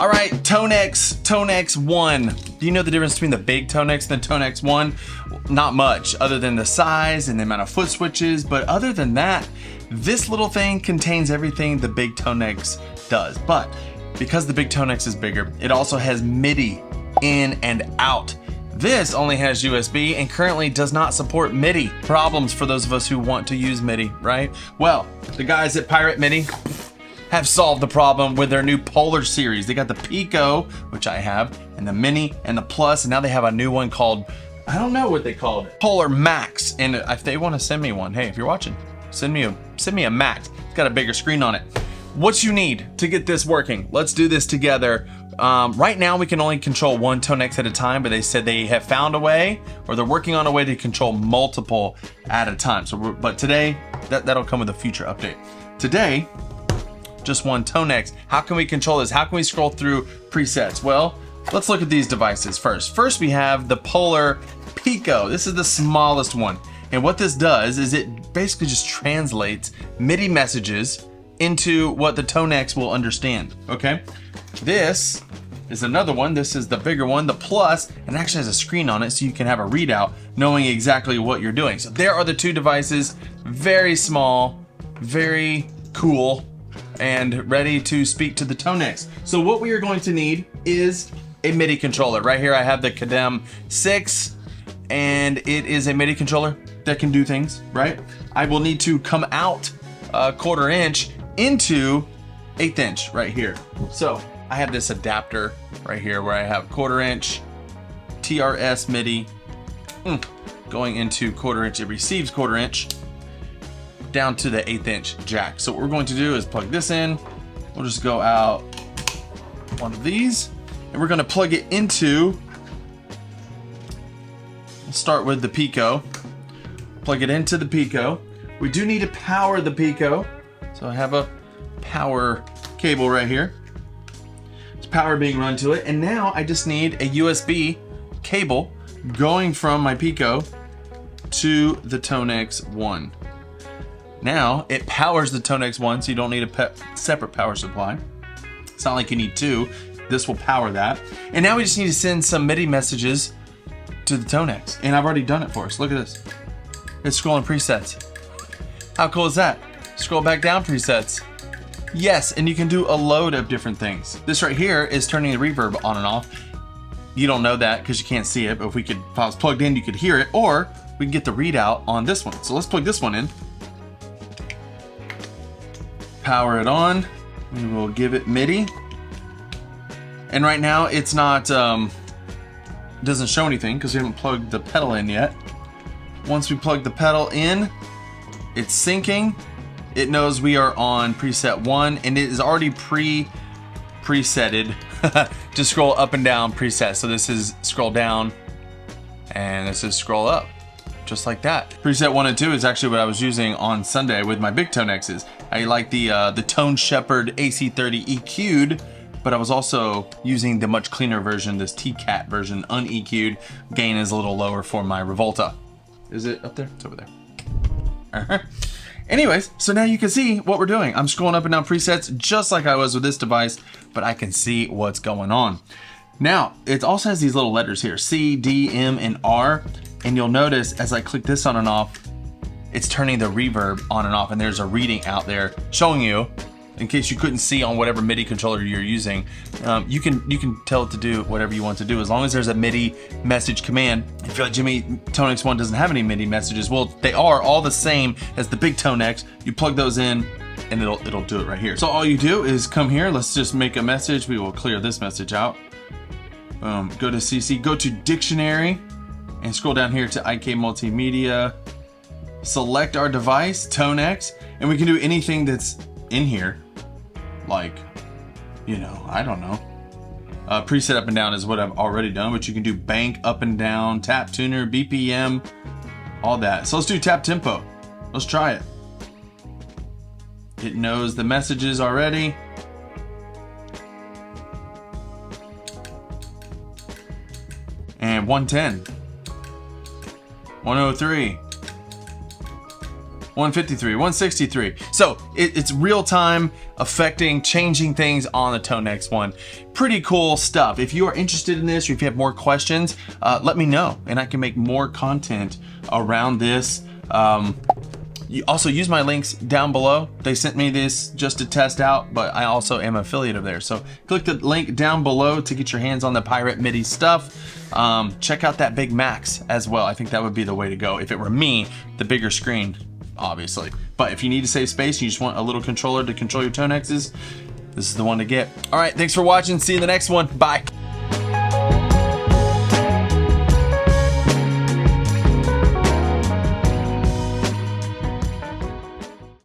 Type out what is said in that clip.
All right, TONEX ONE. Do you know the difference between the big TONEX and the TONEX ONE? Not much, other than the size and the amount of foot switches, but other than that, this little thing contains everything the big TONEX does. But because the big TONEX is bigger, it also has MIDI in and out. This only has USB and currently does not support MIDI. Problems for those of us who want to use MIDI, right? Well, the guys at Pirate Midi have solved the problem with their new Polar series. They got the Pico, which I have, and the Mini and the Plus, and now they have a new one called, I don't know what they called it, Polar Max. And if they want to send me one, hey, if you're watching, send me a Max. It's got a bigger screen on it. What you need to get this working? Let's do this together. Right now we can only control one TONEX at a time, but they said they have found a way, or they're working on a way to control multiple at a time. But today, that'll come with a future update. Today, just one TONEX. How can we control this? How can we scroll through presets? Well, let's look at these devices first. First, we have the Polar Pico. This is the smallest one. And what this does is it basically just translates MIDI messages into what the TONEX will understand, okay? This is another one. This is the bigger one, the Plus, and actually has a screen on it so you can have a readout knowing exactly what you're doing. So there are the two devices, very small, very cool, and ready to speak to the TONEX. So what we are going to need is a MIDI controller. Right here I have the Kadem 6, and it is a MIDI controller that can do things, right? I will need to come out a 1/4 inch into 1/8 inch right here. So I have this adapter right here where I have 1/4 inch TRS MIDI going into 1/4 inch. It receives 1/4 inch down to the 1/8 inch jack. So what we're going to do is plug this in. We'll just go out one of these and we're going to plug it into, we'll start with the Pico. Plug it into the Pico. We do need to power the Pico. So I have a power cable right here. There's power being run to it. And now I just need a USB cable going from my Pico to the TONEX ONE. Now it powers the TONEX ONE, so you don't need a separate power supply. It's not like you need two. This will power that. And now we just need to send some MIDI messages to the TONEX. And I've already done it for us. Look at this. It's scrolling presets. How cool is that? Scroll back down presets. Yes, and you can do a load of different things. This right here is turning the reverb on and off. You don't know that because you can't see it, but if I was plugged in, you could hear it, or we can get the readout on this one. So let's plug this one in. Power it on. We will give it MIDI. And right now it's not, doesn't show anything because we haven't plugged the pedal in yet. Once we plug the pedal in, it's syncing. It knows we are on preset 1 and it is already presetted to scroll up and down presets. So this is scroll down and this is scroll up, just like that. Preset 1 and 2 is actually what I was using on Sunday with my big TONEXs. I like the Tone Shepherd AC30 EQ'd, but I was also using the much cleaner version, this TCAT version, un-EQ'd. Gain is a little lower for my Revolta. Is it up there? It's over there. Anyways, so now you can see what we're doing. I'm scrolling up and down presets just like I was with this device, but I can see what's going on. Now, it also has these little letters here, C, D, M, and R. And you'll notice as I click this on and off, it's turning the reverb on and off, and there's a reading out there showing you, in case you couldn't see on whatever MIDI controller you're using, you can tell it to do whatever you want to do as long as there's a MIDI message command. If you're like, Jimmy, TONEX ONE doesn't have any MIDI messages. Well, they are all the same as the big TONEX. You plug those in and it'll do it right here. So all you do is come here. Let's just make a message. We will clear this message out. Go to CC, go to dictionary and scroll down here to IK Multimedia. Select our device, TONEX, and we can do anything that's in here. Like, you know, I don't know. Preset up and down is what I've already done, but you can do bank up and down, tap tuner, BPM, all that. So let's do tap tempo. Let's try it. It knows the messages already. And 110, 103, 153, 163. So it's real time. affecting, changing things on the TONEX One. Pretty cool stuff. If you are interested in this or if you have more questions, let me know and I can make more content around this. You also use my links down below. They sent me this just to test out, but I also am an affiliate of theirs. So click the link down below to get your hands on the Pirate Midi stuff. Check out that Big Max as well. I think that would be the way to go. If it were me, the bigger screen, obviously. But if you need to save space and you just want a little controller to control your TONEXs, this is the one to get. All right, thanks for watching. See you in the next one. Bye.